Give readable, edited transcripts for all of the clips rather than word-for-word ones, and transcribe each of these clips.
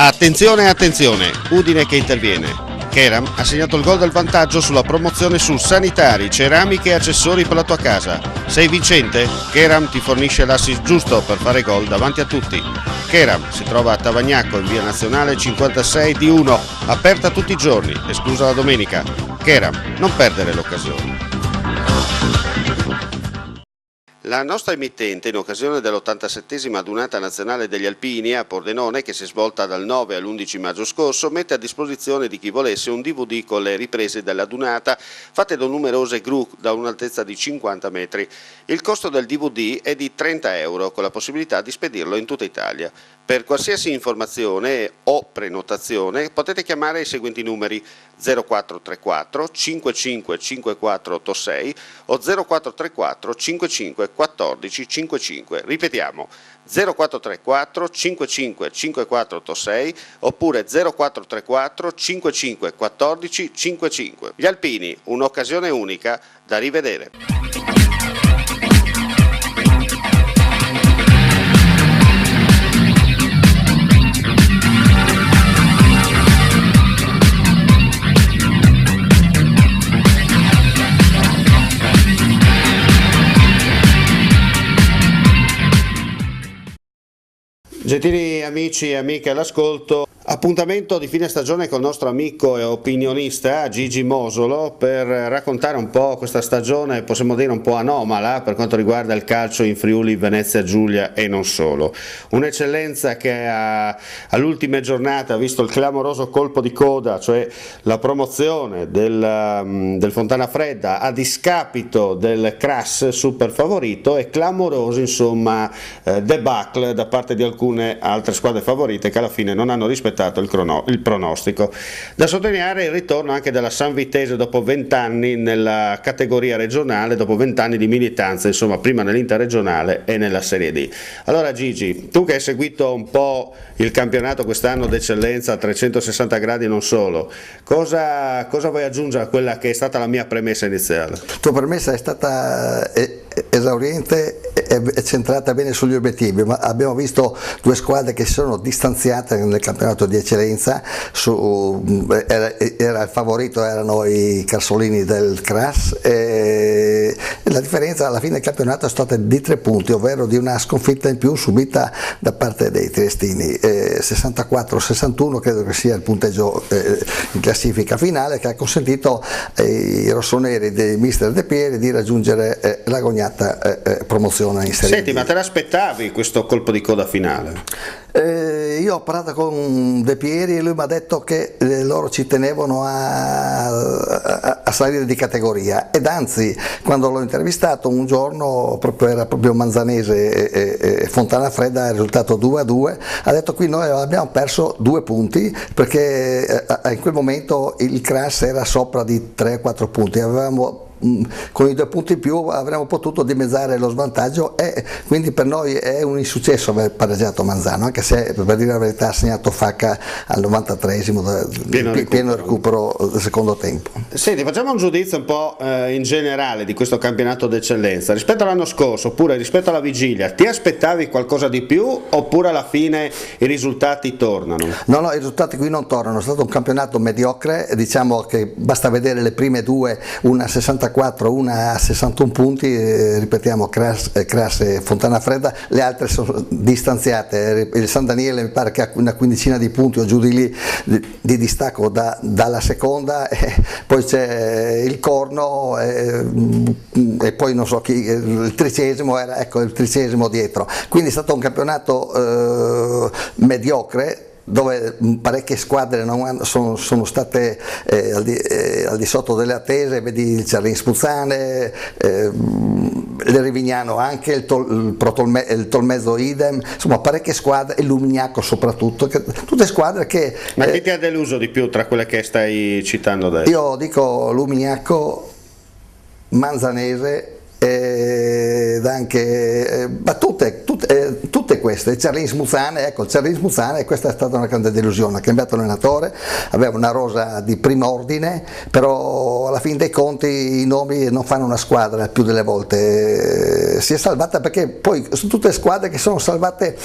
Attenzione, attenzione, Udine che interviene. Keram ha segnato il gol del vantaggio sulla promozione su sanitari, ceramiche e accessori per la tua casa. Sei vincente? Keram ti fornisce l'assist giusto per fare gol davanti a tutti. Keram si trova a Tavagnacco in via Nazionale 56 di 1, aperta tutti i giorni, esclusa la domenica. Keram, non perdere l'occasione. La nostra emittente, in occasione dell'87esima adunata nazionale degli Alpini a Pordenone, che si è svolta dal 9 all'11 maggio scorso, mette a disposizione di chi volesse un DVD con le riprese dell'adunata fatte da numerose gru da un'altezza di 50 metri. Il costo del DVD è di 30 euro, con la possibilità di spedirlo in tutta Italia. Per qualsiasi informazione o prenotazione potete chiamare i seguenti numeri: 0434 55 5486 o 0434 55 14 55. Ripetiamo: 0434 55 5486 oppure 0434 55 14 55. Gli Alpini, un'occasione unica da rivedere. Gentili amici e amiche all'ascolto, appuntamento di fine stagione col nostro amico e opinionista Gigi Mosolo per raccontare un po' questa stagione, possiamo dire un po' anomala per quanto riguarda il calcio in Friuli, Venezia Giulia e non solo. Un'eccellenza che all'ultima giornata ha visto il clamoroso colpo di coda, cioè la promozione del Fontana Fredda a discapito del Cras super favorito, e clamoroso insomma debacle da parte di alcune altre squadre favorite che alla fine non hanno rispettato il pronostico. Da sottolineare il ritorno anche della San Vitese dopo 20 anni nella categoria regionale, dopo 20 anni di militanza, insomma, prima nell'interregionale e nella Serie D. Allora Gigi, tu che hai seguito un po' il campionato quest'anno d'eccellenza a 360 gradi non solo, cosa vuoi aggiungere a quella che è stata la mia premessa iniziale? La tua premessa è stata esauriente e centrata bene sugli obiettivi, ma abbiamo visto due squadre che si sono distanziate nel campionato di eccellenza. Era il favorito, erano i Carsolini del Cras, e la differenza alla fine del campionato è stata di 3 punti, ovvero di una sconfitta in più subita da parte dei triestini. 64-61 credo che sia il punteggio in classifica finale, che ha consentito ai rossoneri dei mister De Pieri di raggiungere l'agognata promozione in Serie D. Senti, ma te l'aspettavi questo colpo di coda finale? Io ho parlato con De Pieri e lui mi ha detto che loro ci tenevano a salire di categoria, ed anzi, quando l'ho intervistato un giorno, era proprio Manzanese e Fontana Fredda, il risultato 2-2, ha detto: qui noi abbiamo perso 2 punti perché in quel momento il Cras era sopra di 3-4 punti, con i 2 punti in più avremmo potuto dimezzare lo svantaggio, e quindi per noi è un insuccesso aver pareggiato Manzano, anche se, per dire la verità, ha segnato Facca al 93esimo, pieno recupero del secondo tempo. Senti, facciamo un giudizio un po' in generale di questo campionato d'eccellenza rispetto all'anno scorso, oppure rispetto alla vigilia. Ti aspettavi qualcosa di più, oppure alla fine i risultati tornano? No, i risultati qui non tornano, è stato un campionato mediocre, diciamo che basta vedere le prime due, una a 64, una a 61 punti, ripetiamo Cras e Fontana Fredda, le altre sono distanziate. Il San Daniele mi pare che ha una quindicina di punti o giù di lì di distacco dalla seconda, poi c'è il Corno e poi non so chi, il 13esimo era, ecco, il 13esimo dietro, quindi è stato un campionato mediocre, dove parecchie squadre sono state al di sotto delle attese. Vedi il Cerrin Spuzzane, il Rivignano anche, il Tolmezzo idem, insomma parecchie squadre, e Lumignacco soprattutto, tutte squadre che... Ma chi ti ha deluso di più tra quelle che stai citando adesso? Io dico Lumignacco, Manzanese, ed anche ma tutte queste, Cerrin Smuzzane, ecco, Cerrin Smuzzane, questa è stata una grande delusione, ha cambiato allenatore, aveva una rosa di primo ordine, però alla fin dei conti i nomi non fanno una squadra, più delle volte si è salvata, perché poi sono tutte squadre che sono salvate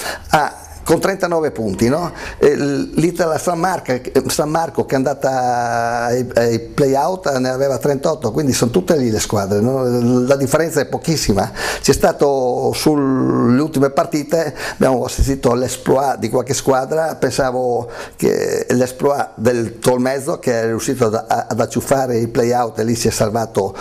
con 39 punti, no? L'Itala San Marco che è andata ai play-out ne aveva 38, quindi sono tutte lì le squadre, no? La differenza è pochissima. C'è stato sulle ultime partite, abbiamo assistito all'esploit di qualche squadra, pensavo che l'esploit del Tolmezzo che è riuscito ad acciuffare i play-out e lì si è salvato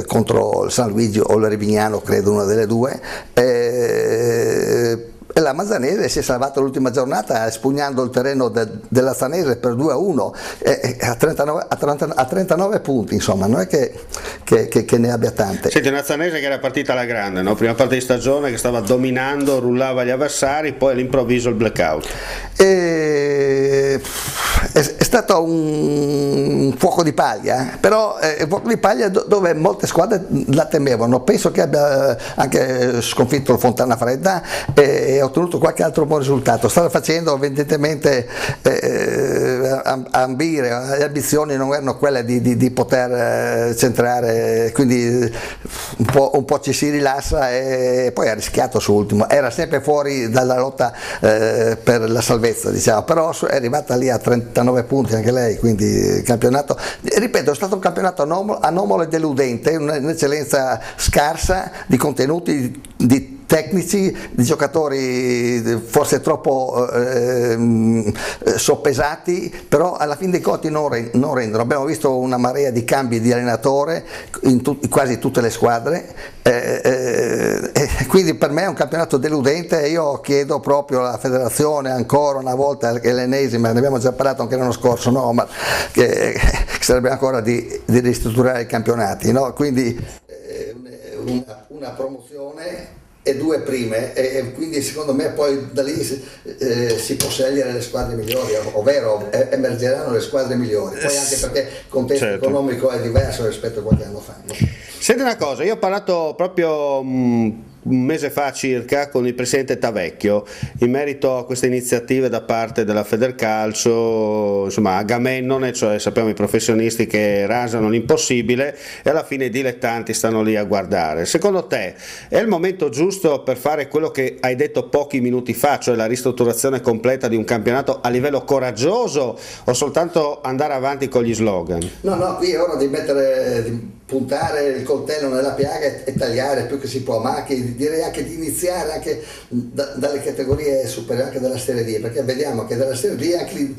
contro il San Luigi o il Rivignano, credo una delle due, e la Mazzanese si è salvata l'ultima giornata espugnando il terreno della Zanese per 2-1 a 39 punti, insomma non è che ne abbia tante. Senti, una Zanese che era partita alla grande, no? Prima parte di stagione che stava dominando, rullava gli avversari, poi all'improvviso il blackout. È stato un fuoco di paglia, però un fuoco di paglia dove molte squadre la temevano. Penso che abbia anche sconfitto il Fontana Fredda e ottenuto qualche altro buon risultato. Stava facendo evidentemente ambire, le ambizioni non erano quelle di poter centrare, quindi un po' ci si rilassa e poi ha rischiato su ultimo. Era sempre fuori dalla lotta per la salvezza, diciamo, però è arrivata lì a 39 punti anche lei, quindi il campionato, ripeto, è stato un campionato anomalo e deludente, un'eccellenza scarsa di contenuti, di tecnici, di giocatori forse troppo soppesati, però alla fin dei conti non rendono. Abbiamo visto una marea di cambi di allenatore in quasi tutte le squadre, quindi per me è un campionato deludente e io chiedo proprio alla federazione ancora una volta, che è l'ennesima, ne abbiamo già parlato anche l'anno scorso, no? Ma che sarebbe ancora di ristrutturare i campionati, no? Quindi una promozione e 2 prime, e quindi secondo me poi da lì si può scegliere le squadre migliori, ovvero emergeranno le squadre migliori, poi anche perché il contesto economico è diverso rispetto a qualche anno fa, no? Senti una cosa, io ho parlato proprio un mese fa circa con il presidente Tavecchio in merito a queste iniziative da parte della Federcalcio, insomma Agamennone, cioè sappiamo i professionisti che rasano l'impossibile e alla fine i dilettanti stanno lì a guardare. Secondo te è il momento giusto per fare quello che hai detto pochi minuti fa, cioè la ristrutturazione completa di un campionato a livello coraggioso, o soltanto andare avanti con gli slogan? No, qui è ora di puntare il coltello nella piaga e tagliare più che si può, ma anche, direi anche di iniziare anche dalle categorie superiori, anche dalla Serie D, perché vediamo che dalla Serie D anche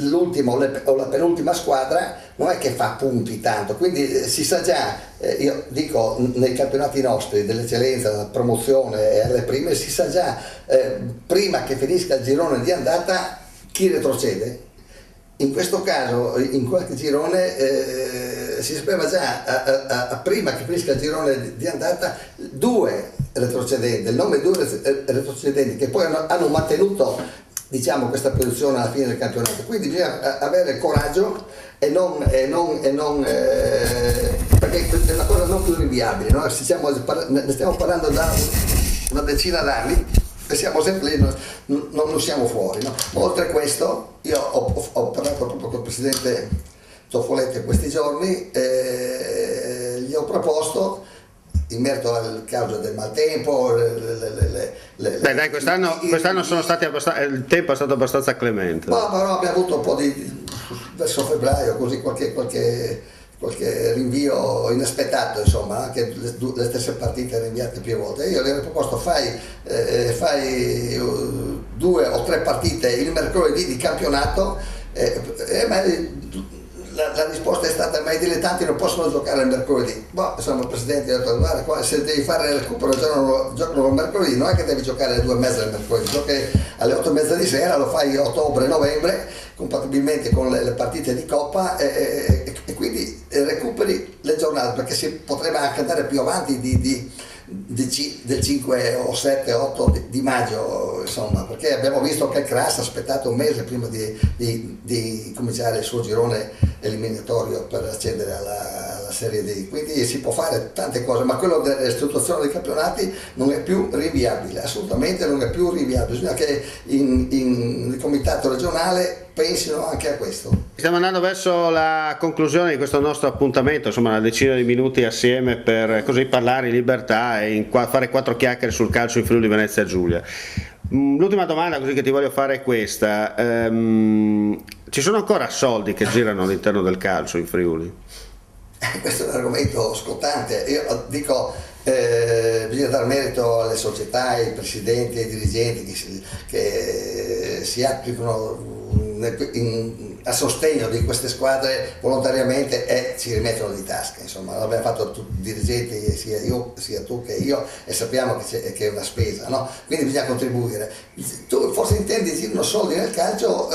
l'ultima o la penultima squadra non è che fa punti tanto, quindi si sa già, io dico nei campionati nostri dell'eccellenza, della promozione e alle prime, si sa già prima che finisca il girone di andata chi retrocede. In questo caso, in qualche girone si sapeva già prima che finisca il girone di andata 2 retrocedenti, il nome 2 retrocedenti che poi hanno mantenuto, diciamo, questa posizione alla fine del campionato. Quindi bisogna avere coraggio e non perché è una cosa non più rinviabile, no? Ne stiamo parlando da una decina d'anni e siamo sempre lì, non usciamo fuori, no? Oltre a questo, io ho parlato proprio con il presidente Zoffoletti questi giorni, gli ho proposto in merito al causa del maltempo. Dai, quest'anno sono stati il tempo è stato abbastanza clemente. Però abbiamo avuto un po' verso febbraio, così qualche rinvio inaspettato, insomma, anche le stesse partite rinviate più volte. Io gli ho proposto fai 2 o 3 partite il mercoledì di campionato, ma la risposta è stata: ma i dilettanti non possono giocare il mercoledì. Insomma, il presidente ha detto: guarda, se devi fare il recupero giocano il mercoledì, non è che devi giocare alle 2:30 del mercoledì, giochi alle 8:30 di sera, lo fai ottobre-novembre compatibilmente con le partite di Coppa, e quindi recuperi le giornate, perché si potrebbe anche andare più avanti del 5 o 7 8 di maggio, insomma, perché abbiamo visto che il CRAS ha aspettato un mese prima di cominciare il suo girone eliminatorio per accedere alla Serie D, quindi si può fare tante cose, ma quello della ristrutturazione dei campionati non è più rinviabile, assolutamente non è più rinviabile. Bisogna che il comitato regionale pensino anche a questo. Stiamo andando verso la conclusione di questo nostro appuntamento, insomma una decina di minuti assieme per così parlare in libertà e fare 4 chiacchiere sul calcio in Friuli Venezia Giulia. L'ultima domanda così che ti voglio fare è questa. Ci sono ancora soldi che girano all'interno del calcio in Friuli? Questo è un argomento scottante. Io dico, bisogna dar merito alle società, ai presidenti, ai dirigenti che si applicano a sostegno di queste squadre volontariamente e ci rimettono di tasca. Insomma, l'abbiamo fatto tutti i dirigenti, sia tu che io, e sappiamo che è una spesa, no? Quindi bisogna contribuire. Tu forse intendi girano soldi nel calcio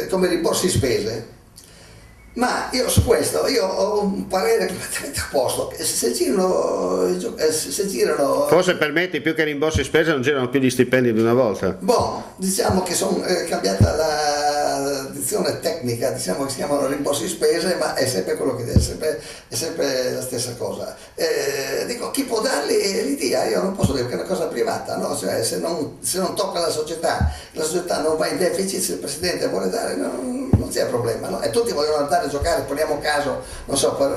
come rimborsi spese? Ma io su questo ho un parere completamente opposto. Se girano Forse permetti, più che rimborsi spese non girano più gli stipendi di una volta. diciamo che è cambiata la dizione tecnica, diciamo che si chiamano rimborsi spese, ma è sempre quello che è sempre la stessa cosa. Dico, chi può darli li dia, io non posso dire che è una cosa privata, no? Cioè, se non tocca la società non va in deficit, se il presidente vuole dare, non c'è problema, no? E tutti vogliono andare a giocare, poniamo caso, non so, per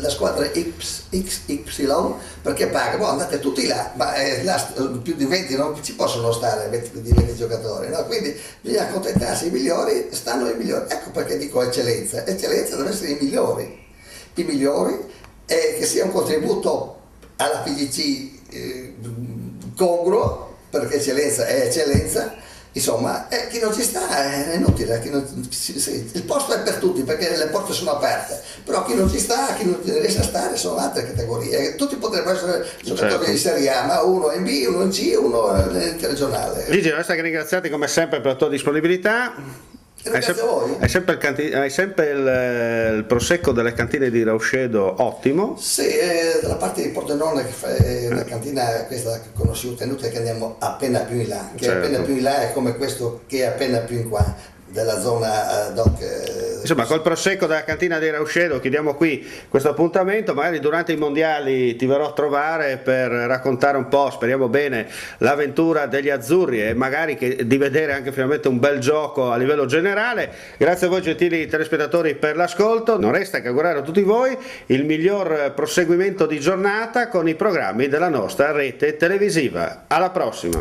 la squadra XY, perché paga, andate tutti là, ma là più di 20 non ci possono stare 20 giocatori, no? Quindi bisogna accontentarsi, i migliori stanno i migliori, ecco perché dico eccellenza deve essere i migliori e che sia un contributo alla PGC congruo, perché eccellenza è eccellenza. Insomma, chi non ci sta è inutile, il posto è per tutti perché le porte sono aperte, però chi non ci sta, chi non riesce a stare sono altre categorie. Tutti potrebbero essere giocatori di Serie A, ma uno in B, uno in C, uno interregionale. Gigi, resta che ringraziarti come sempre per la tua disponibilità. Grazie a voi. Hai sempre il prosecco delle cantine di Rauscedo ottimo. Sì, dalla parte di Pordenone che fa una cantina questa conosciuta, è inutile che andiamo appena più in là, che certo. Appena più in là è come questo che è appena più in qua, della zona DOC. Insomma, col prosecco della cantina di Rauscedo chiudiamo qui questo appuntamento. Magari durante i mondiali ti verrò a trovare per raccontare un po', speriamo bene, l'avventura degli azzurri e magari di vedere anche finalmente un bel gioco a livello generale. Grazie a voi gentili telespettatori per l'ascolto, non resta che augurare a tutti voi il miglior proseguimento di giornata con i programmi della nostra rete televisiva. Alla prossima!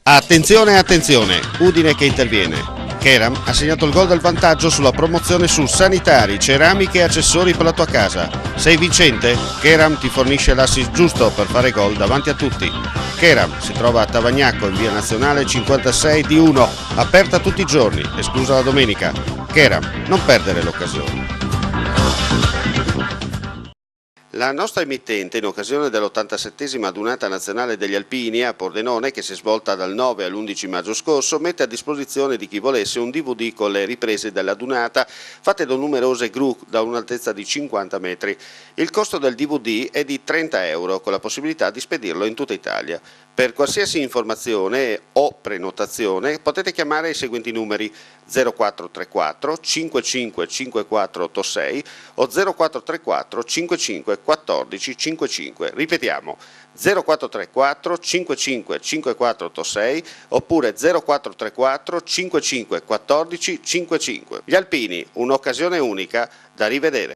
Attenzione, attenzione, Udine che interviene. Keram ha segnato il gol del vantaggio sulla promozione su sanitari, ceramiche e accessori per la tua casa. Sei vincente? Keram ti fornisce l'assist giusto per fare gol davanti a tutti. Keram si trova a Tavagnacco in via Nazionale 56 di 1, aperta tutti i giorni, esclusa la domenica. Keram, non perdere l'occasione. La nostra emittente, in occasione dell'87esima adunata nazionale degli alpini a Pordenone, che si è svolta dal 9 all'11 maggio scorso, mette a disposizione di chi volesse un DVD con le riprese dell'adunata fatte da numerose gru da un'altezza di 50 metri. Il costo del DVD è di 30 euro, con la possibilità di spedirlo in tutta Italia. Per qualsiasi informazione o prenotazione potete chiamare i seguenti numeri: 0434 55 5486 o 0434 55 14 55. Ripetiamo: 0434 55 5486 oppure 0434 55 14 55. Gli alpini, un'occasione unica da rivedere.